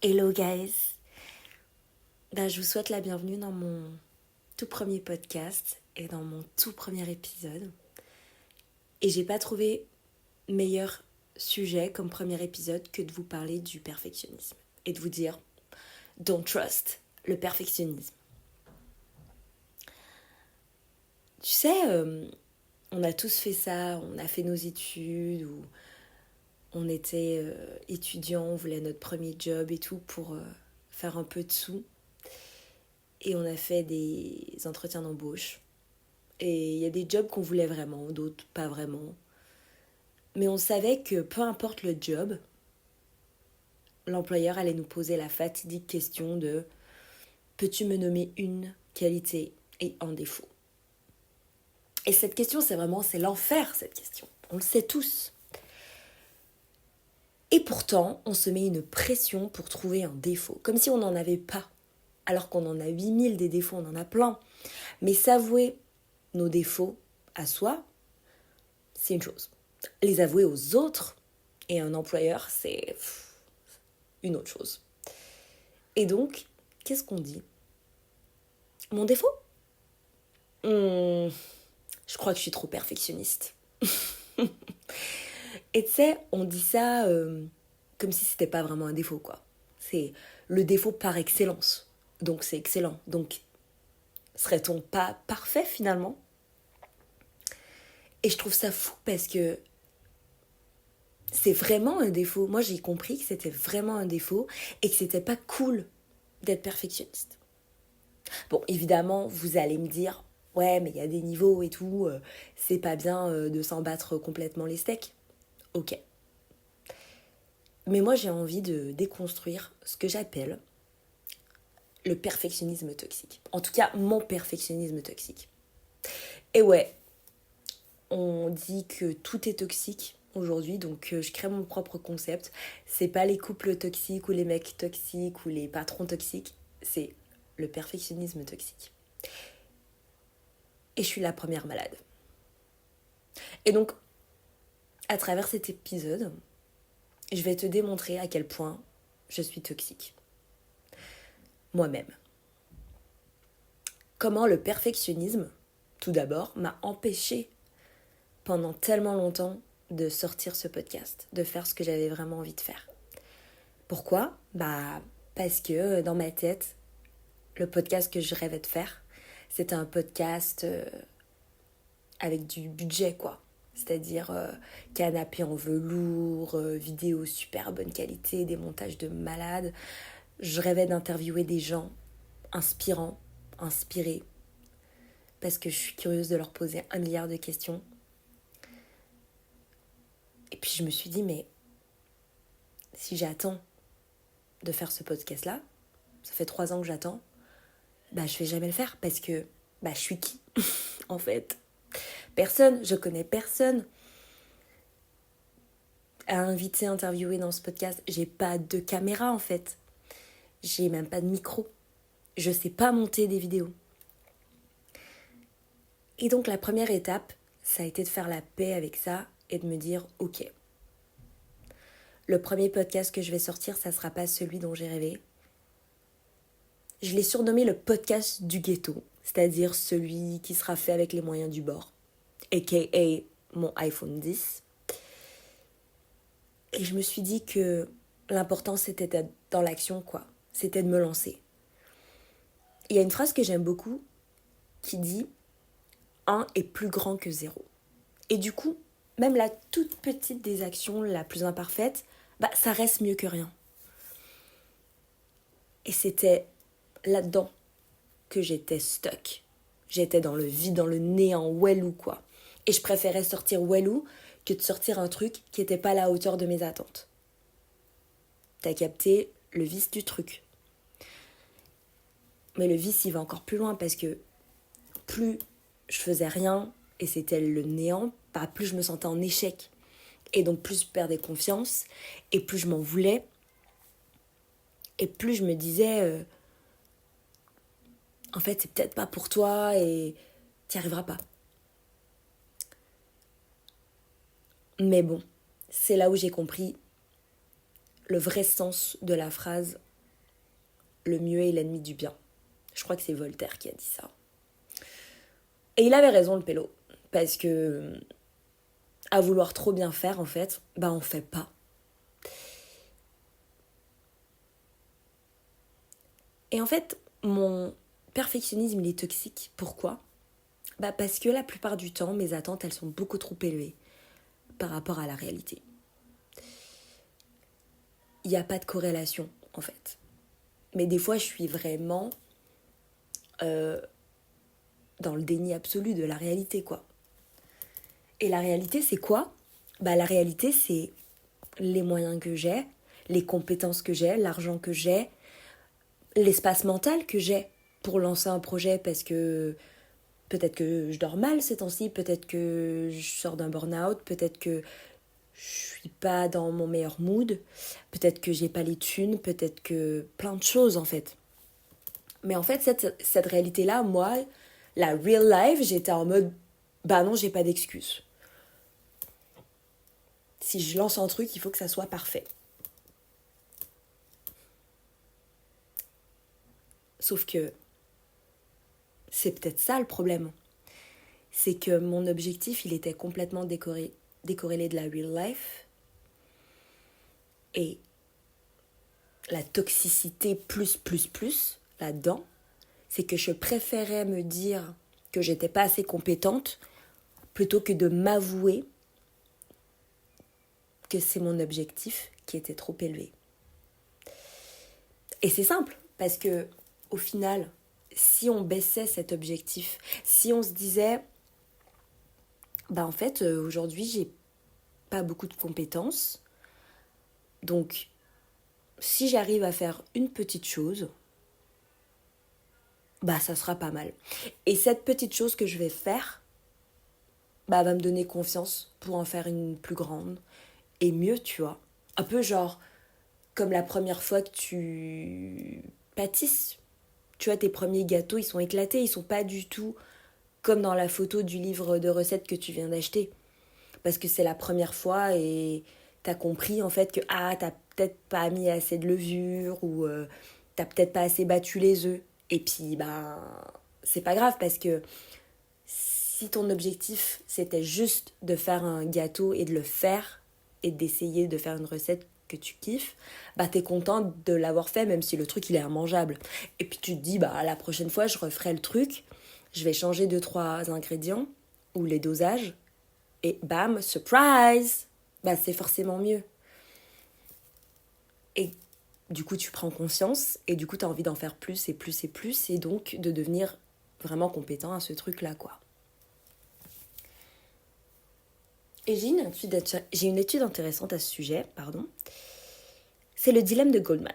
Hello guys, je vous souhaite la bienvenue dans mon tout premier podcast et dans mon tout premier épisode. Et j'ai pas trouvé meilleur sujet comme premier épisode que de vous parler du perfectionnisme et de vous dire don't trust le perfectionnisme. Tu sais, on a tous fait ça, on a fait nos études ou on était étudiant, on voulait notre premier job et tout pour faire un peu de sous. Et on a fait des entretiens d'embauche. Et il y a des jobs qu'on voulait vraiment, d'autres pas vraiment. Mais on savait que peu importe le job, l'employeur allait nous poser la fatidique question de « Peux-tu me nommer une qualité et un défaut ?» Et cette question, c'est l'enfer, cette question. On le sait tous. Et pourtant, on se met une pression pour trouver un défaut, comme si on n'en avait pas. Alors qu'on en a 8000 des défauts, on en a plein. Mais s'avouer nos défauts à soi, c'est une chose. Les avouer aux autres et un employeur, c'est une autre chose. Et donc, qu'est-ce qu'on dit ? Mon défaut ? Je crois que je suis trop perfectionniste. Et tu sais, on dit ça comme si c'était pas vraiment un défaut, quoi. C'est le défaut par excellence. Donc c'est excellent. Donc, serait-on pas parfait finalement ? Et je trouve ça fou parce que c'est vraiment un défaut. Moi, j'ai compris que c'était vraiment un défaut et que c'était pas cool d'être perfectionniste. Bon, évidemment, vous allez me dire, ouais, mais il y a des niveaux et tout, c'est pas bien de s'en battre complètement les steaks. Ok. Mais moi, j'ai envie de déconstruire ce que j'appelle le perfectionnisme toxique. En tout cas, mon perfectionnisme toxique. Et ouais, on dit que tout est toxique aujourd'hui, donc je crée mon propre concept. C'est pas les couples toxiques ou les mecs toxiques ou les patrons toxiques, c'est le perfectionnisme toxique. Et je suis la première malade. Et donc, à travers cet épisode, je vais te démontrer à quel point je suis toxique. Moi-même. Comment le perfectionnisme, tout d'abord, m'a empêché pendant tellement longtemps de sortir ce podcast, de faire ce que j'avais vraiment envie de faire. Pourquoi ? Parce que dans ma tête, le podcast que je rêvais de faire, c'était un podcast avec du budget, quoi. C'est-à-dire canapé en velours, vidéo super bonne qualité, des montages de malades. Je rêvais d'interviewer des gens inspirants, inspirés, parce que je suis curieuse de leur poser 1 milliard de questions. Et puis je me suis dit, mais si j'attends de faire ce podcast-là, ça fait 3 ans que j'attends, je vais jamais le faire parce que je suis qui en fait ? Personne, je connais personne à inviter, interviewer dans ce podcast. J'ai pas de caméra en fait. J'ai même pas de micro. Je sais pas monter des vidéos. Et donc la première étape, ça a été de faire la paix avec ça et de me dire ok. Le premier podcast que je vais sortir, ça sera pas celui dont j'ai rêvé. Je l'ai surnommé le podcast du ghetto, c'est-à-dire celui qui sera fait avec les moyens du bord, a.k.a. mon iPhone 10. Et je me suis dit que l'important c'était d'être dans l'action, quoi. C'était de me lancer. Il y a une phrase que j'aime beaucoup qui dit « 1 est plus grand que 0 ». Et du coup, même la toute petite des actions, la plus imparfaite, ça reste mieux que rien. Et c'était là-dedans que j'étais stuck. J'étais dans le vide, dans le néant, wellou quoi. Et je préférais sortir wellou que de sortir un truc qui n'était pas à la hauteur de mes attentes. T'as capté le vice du truc. Mais le vice, il va encore plus loin parce que plus je faisais rien et c'était le néant, plus je me sentais en échec. Et donc plus je perdais confiance et plus je m'en voulais. Et plus je me disais, en fait, c'est peut-être pas pour toi et t'y arriveras pas. Mais bon, c'est là où j'ai compris le vrai sens de la phrase le mieux est l'ennemi du bien. Je crois que c'est Voltaire qui a dit ça. Et il avait raison, le pélo. Parce que, à vouloir trop bien faire, en fait, on fait pas. Et en fait, mon perfectionnisme, il est toxique. Pourquoi ? Parce que la plupart du temps, mes attentes, elles sont beaucoup trop élevées par rapport à la réalité. Il n'y a pas de corrélation, en fait. Mais des fois, je suis vraiment dans le déni absolu de la réalité, quoi. Et la réalité, c'est quoi ? La réalité, c'est les moyens que j'ai, les compétences que j'ai, l'argent que j'ai, l'espace mental que j'ai pour lancer un projet, parce que peut-être que je dors mal ces temps-ci, peut-être que je sors d'un burn-out, peut-être que je suis pas dans mon meilleur mood, peut-être que j'ai pas les thunes, peut-être que plein de choses en fait. Mais en fait, cette réalité-là, moi, la real life, j'étais en mode, non, j'ai pas d'excuse. Si je lance un truc, il faut que ça soit parfait. Sauf que c'est peut-être ça le problème. C'est que mon objectif, il était complètement décorrélé de la real life. Et la toxicité plus là-dedans, c'est que je préférais me dire que j'étais pas assez compétente plutôt que de m'avouer que c'est mon objectif qui était trop élevé. Et c'est simple, parce que au final, si on baissait cet objectif, si on se disait en fait, aujourd'hui, j'ai pas beaucoup de compétences, donc si j'arrive à faire une petite chose, ça sera pas mal. Et cette petite chose que je vais faire, va me donner confiance pour en faire une plus grande et mieux, tu vois. Un peu genre comme la première fois que tu pâtisses. Tu vois, tes premiers gâteaux, ils sont éclatés, ils sont pas du tout comme dans la photo du livre de recettes que tu viens d'acheter. Parce que c'est la première fois et t'as compris en fait que t'as peut-être pas mis assez de levure ou t'as peut-être pas assez battu les œufs. Et puis c'est pas grave parce que si ton objectif c'était juste de faire un gâteau et de le faire et d'essayer de faire une recette que tu kiffes, t'es content de l'avoir fait même si le truc il est immangeable. Et puis tu te dis la prochaine fois je referai le truc, je vais changer 2-3 ingrédients ou les dosages et bam, surprise, c'est forcément mieux. Et du coup tu prends conscience et du coup tu as envie d'en faire plus et donc de devenir vraiment compétent à ce truc là quoi. Et j'ai une étude intéressante à ce sujet, C'est le dilemme de Goldman.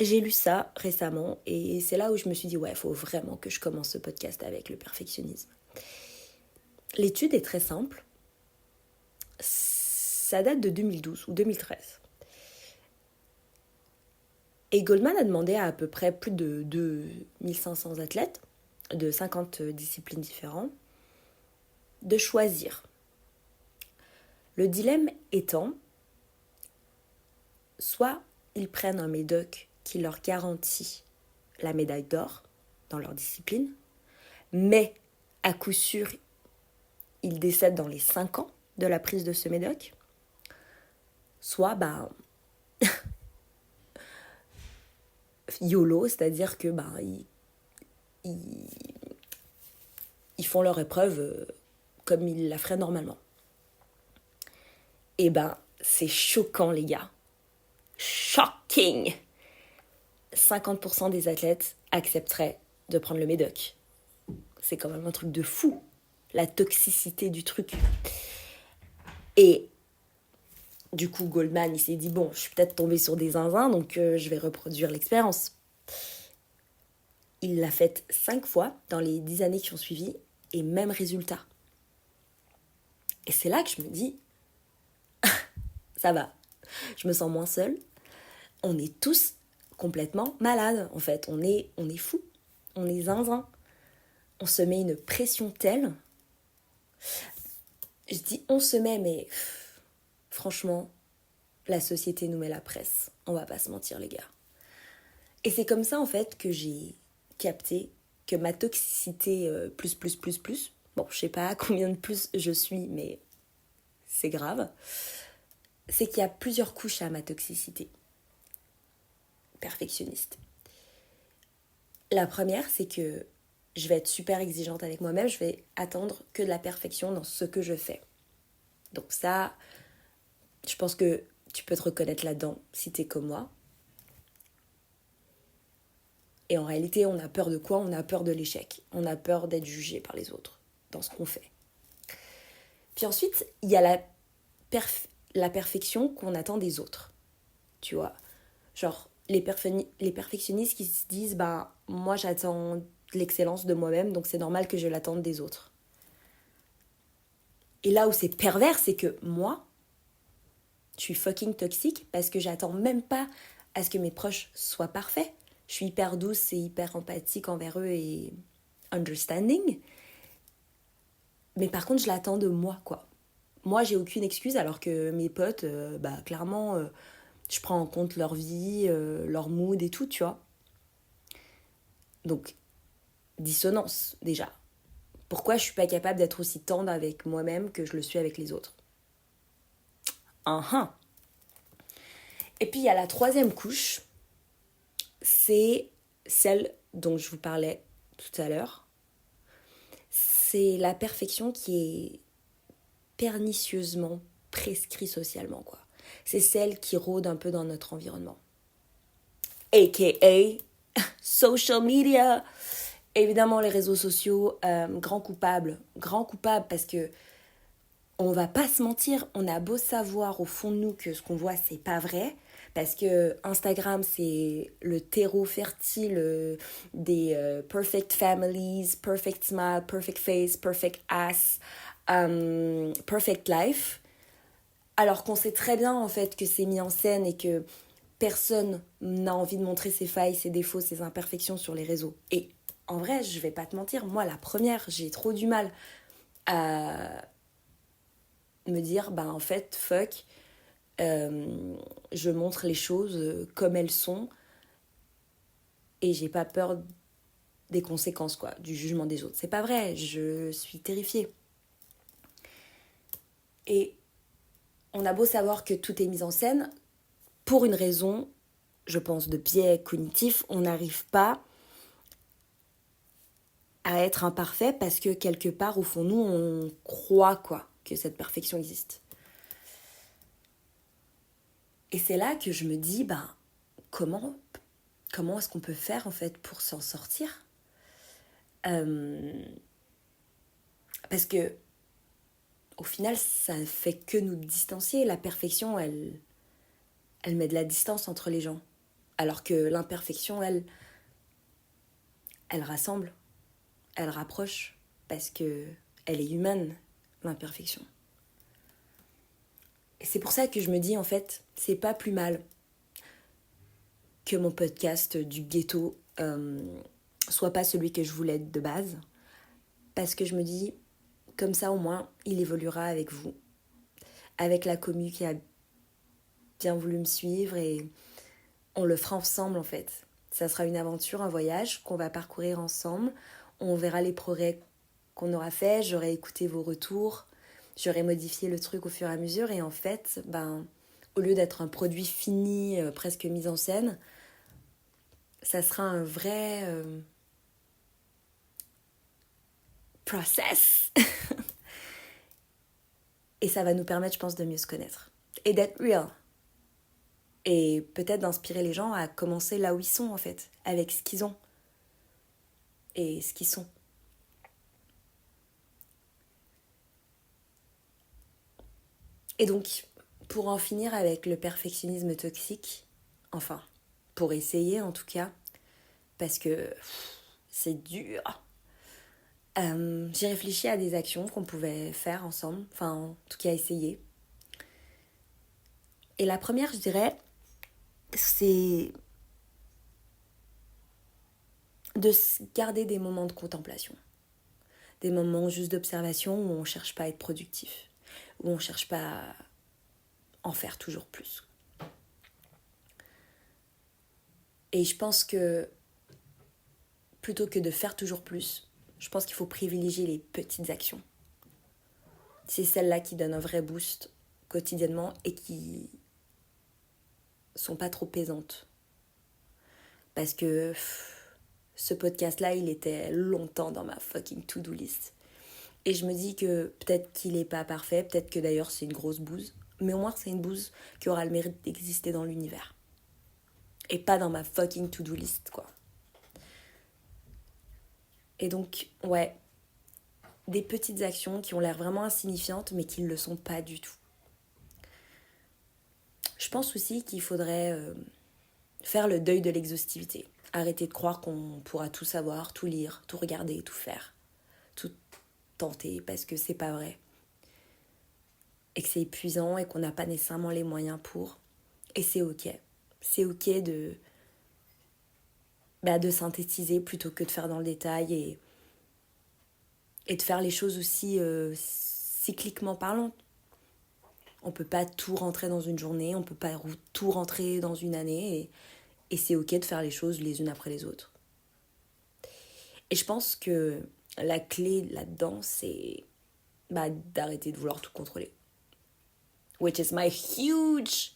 J'ai lu ça récemment et c'est là où je me suis dit il faut vraiment que je commence ce podcast avec le perfectionnisme. L'étude est très simple. Ça date de 2012 ou 2013. Et Goldman a demandé à peu près plus de 2500 athlètes de 50 disciplines différentes de choisir. Le dilemme étant, soit ils prennent un médoc qui leur garantit la médaille d'or dans leur discipline, mais à coup sûr, ils décèdent dans les 5 ans de la prise de ce médoc, soit YOLO, c'est-à-dire que ils font leur épreuve comme ils la feraient normalement. Et c'est choquant les gars. Shocking! 50% des athlètes accepteraient de prendre le médoc. C'est quand même un truc de fou, la toxicité du truc. Et du coup, Goldman, il s'est dit, je suis peut-être tombée sur des zinzins, donc je vais reproduire l'expérience. Il l'a faite 5 fois dans les 10 années qui ont suivi, et même résultat. Et c'est là que je me dis, ça va, je me sens moins seule. On est tous complètement malades, en fait. On est fous, on est zinzin. On se met une pression telle. Je dis on se met, mais franchement, la société nous met la presse. On va pas se mentir, les gars. Et c'est comme ça, en fait, que j'ai capté que ma toxicité plus, bon, je sais pas combien de plus je suis, mais c'est grave, c'est qu'il y a plusieurs couches à ma toxicité perfectionniste. La première, c'est que je vais être super exigeante avec moi-même, je vais attendre que de la perfection dans ce que je fais. Donc ça, je pense que tu peux te reconnaître là-dedans si t'es comme moi. Et en réalité, on a peur de quoi ? On a peur de l'échec. On a peur d'être jugé par les autres dans ce qu'on fait. Puis ensuite, il y a la perfection qu'on attend des autres. Tu vois ? Genre, les perfectionnistes qui se disent, bah, moi j'attends l'excellence de moi-même, donc c'est normal que je l'attende des autres. Et là où c'est pervers, c'est que moi, je suis fucking toxique parce que j'attends même pas à ce que mes proches soient parfaits. Je suis hyper douce et hyper empathique envers eux et understanding. Mais par contre, je l'attends de moi, quoi. Moi, j'ai aucune excuse alors que mes potes, bah clairement, je prends en compte leur vie, leur mood et tout, tu vois. Donc, dissonance, déjà. Pourquoi je suis pas capable d'être aussi tendre avec moi-même que je le suis avec les autres ? Uh-huh. Et puis, il y a la troisième couche, c'est celle dont je vous parlais tout à l'heure. C'est la perfection qui est pernicieusement prescrite socialement, quoi. C'est celle qui rôde un peu dans notre environnement. A.K.A. social media. Évidemment, les réseaux sociaux, grand coupable parce que on va pas se mentir, on a beau savoir au fond de nous que ce qu'on voit, c'est pas vrai, parce que Instagram, c'est le terreau fertile des perfect families, perfect smile, perfect face, perfect ass, perfect life. Alors qu'on sait très bien, en fait, que c'est mis en scène et que personne n'a envie de montrer ses failles, ses défauts, ses imperfections sur les réseaux. Et en vrai, je vais pas te mentir, moi, la première, j'ai trop du mal à me dire, bah en fait, fuck, je montre les choses comme elles sont et j'ai pas peur des conséquences, quoi, du jugement des autres. C'est pas vrai, je suis terrifiée. Et on a beau savoir que tout est mis en scène, pour une raison, je pense, de biais cognitif, on n'arrive pas à être imparfait parce que quelque part, au fond, nous, on croit, quoi, que cette perfection existe. Et c'est là que je me dis, ben, comment est-ce qu'on peut faire, en fait, pour s'en sortir ? Parce que, au final, ça ne fait que nous distancier. La perfection, elle met de la distance entre les gens. Alors que l'imperfection, elle rassemble, elle rapproche, parce que elle est humaine, l'imperfection. Et c'est pour ça que je me dis, en fait, c'est pas plus mal que mon podcast du ghetto soit pas celui que je voulais être de base. Parce que je me dis, comme ça au moins, il évoluera avec vous, avec la commu qui a bien voulu me suivre et on le fera ensemble en fait. Ça sera une aventure, un voyage qu'on va parcourir ensemble. On verra les progrès qu'on aura fait, j'aurai écouté vos retours, j'aurai modifié le truc au fur et à mesure et en fait, ben, au lieu d'être un produit fini, presque mis en scène, ça sera un vrai process. Et ça va nous permettre, je pense, de mieux se connaître. Et d'être real. Et peut-être d'inspirer les gens à commencer là où ils sont, en fait. Avec ce qu'ils ont. Et ce qu'ils sont. Et donc, pour en finir avec le perfectionnisme toxique, enfin, pour essayer en tout cas, parce que c'est dur, j'ai réfléchi à des actions qu'on pouvait faire ensemble, enfin, en tout cas essayer. Et la première, je dirais, c'est de garder des moments de contemplation. Des moments juste d'observation où on ne cherche pas à être productif, où on ne cherche pas à en faire toujours plus. Et je pense que plutôt que de faire toujours plus, je pense qu'il faut privilégier les petites actions. C'est celles-là qui donnent un vrai boost quotidiennement et qui sont pas trop pesantes. Parce que ce podcast-là, il était longtemps dans ma fucking to-do list. Et je me dis que peut-être qu'il est pas parfait, peut-être que d'ailleurs c'est une grosse bouse, mais au moins c'est une bouse qui aura le mérite d'exister dans l'univers. Et pas dans ma fucking to-do list, quoi. Et donc, ouais, des petites actions qui ont l'air vraiment insignifiantes, mais qui ne le sont pas du tout. Je pense aussi qu'il faudrait faire le deuil de l'exhaustivité. Arrêter de croire qu'on pourra tout savoir, tout lire, tout regarder, tout faire, tout tenter, parce que c'est pas vrai. Et que c'est épuisant et qu'on n'a pas nécessairement les moyens pour. Et c'est ok. C'est ok de synthétiser plutôt que de faire dans le détail et de faire les choses aussi cycliquement parlant. On peut pas tout rentrer dans une journée, on peut pas tout rentrer dans une année et c'est ok de faire les choses les unes après les autres. Et je pense que la clé là-dedans, c'est d'arrêter de vouloir tout contrôler. Which is my huge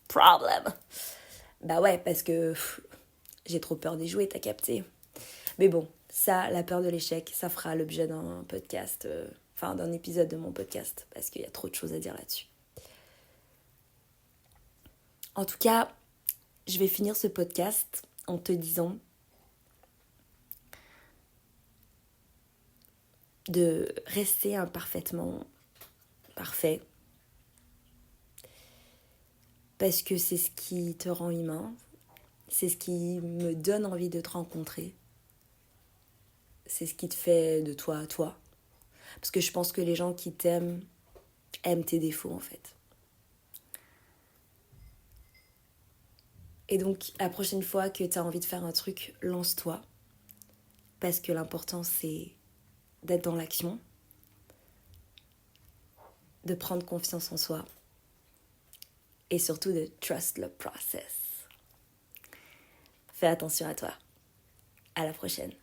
problem. Bah ouais, parce que j'ai trop peur d'échouer, t'as capté. Mais bon, ça, la peur de l'échec, ça fera l'objet d'un podcast, d'un épisode de mon podcast, parce qu'il y a trop de choses à dire là-dessus. En tout cas, je vais finir ce podcast en te disant de rester imparfaitement parfait, parce que c'est ce qui te rend humain, c'est ce qui me donne envie de te rencontrer, c'est ce qui te fait de toi, toi. Parce que je pense que les gens qui t'aiment aiment tes défauts, en fait. Et donc, la prochaine fois que tu as envie de faire un truc, lance-toi. Parce que l'important, c'est d'être dans l'action, de prendre confiance en soi et surtout de trust the process. Fais attention à toi. À la prochaine.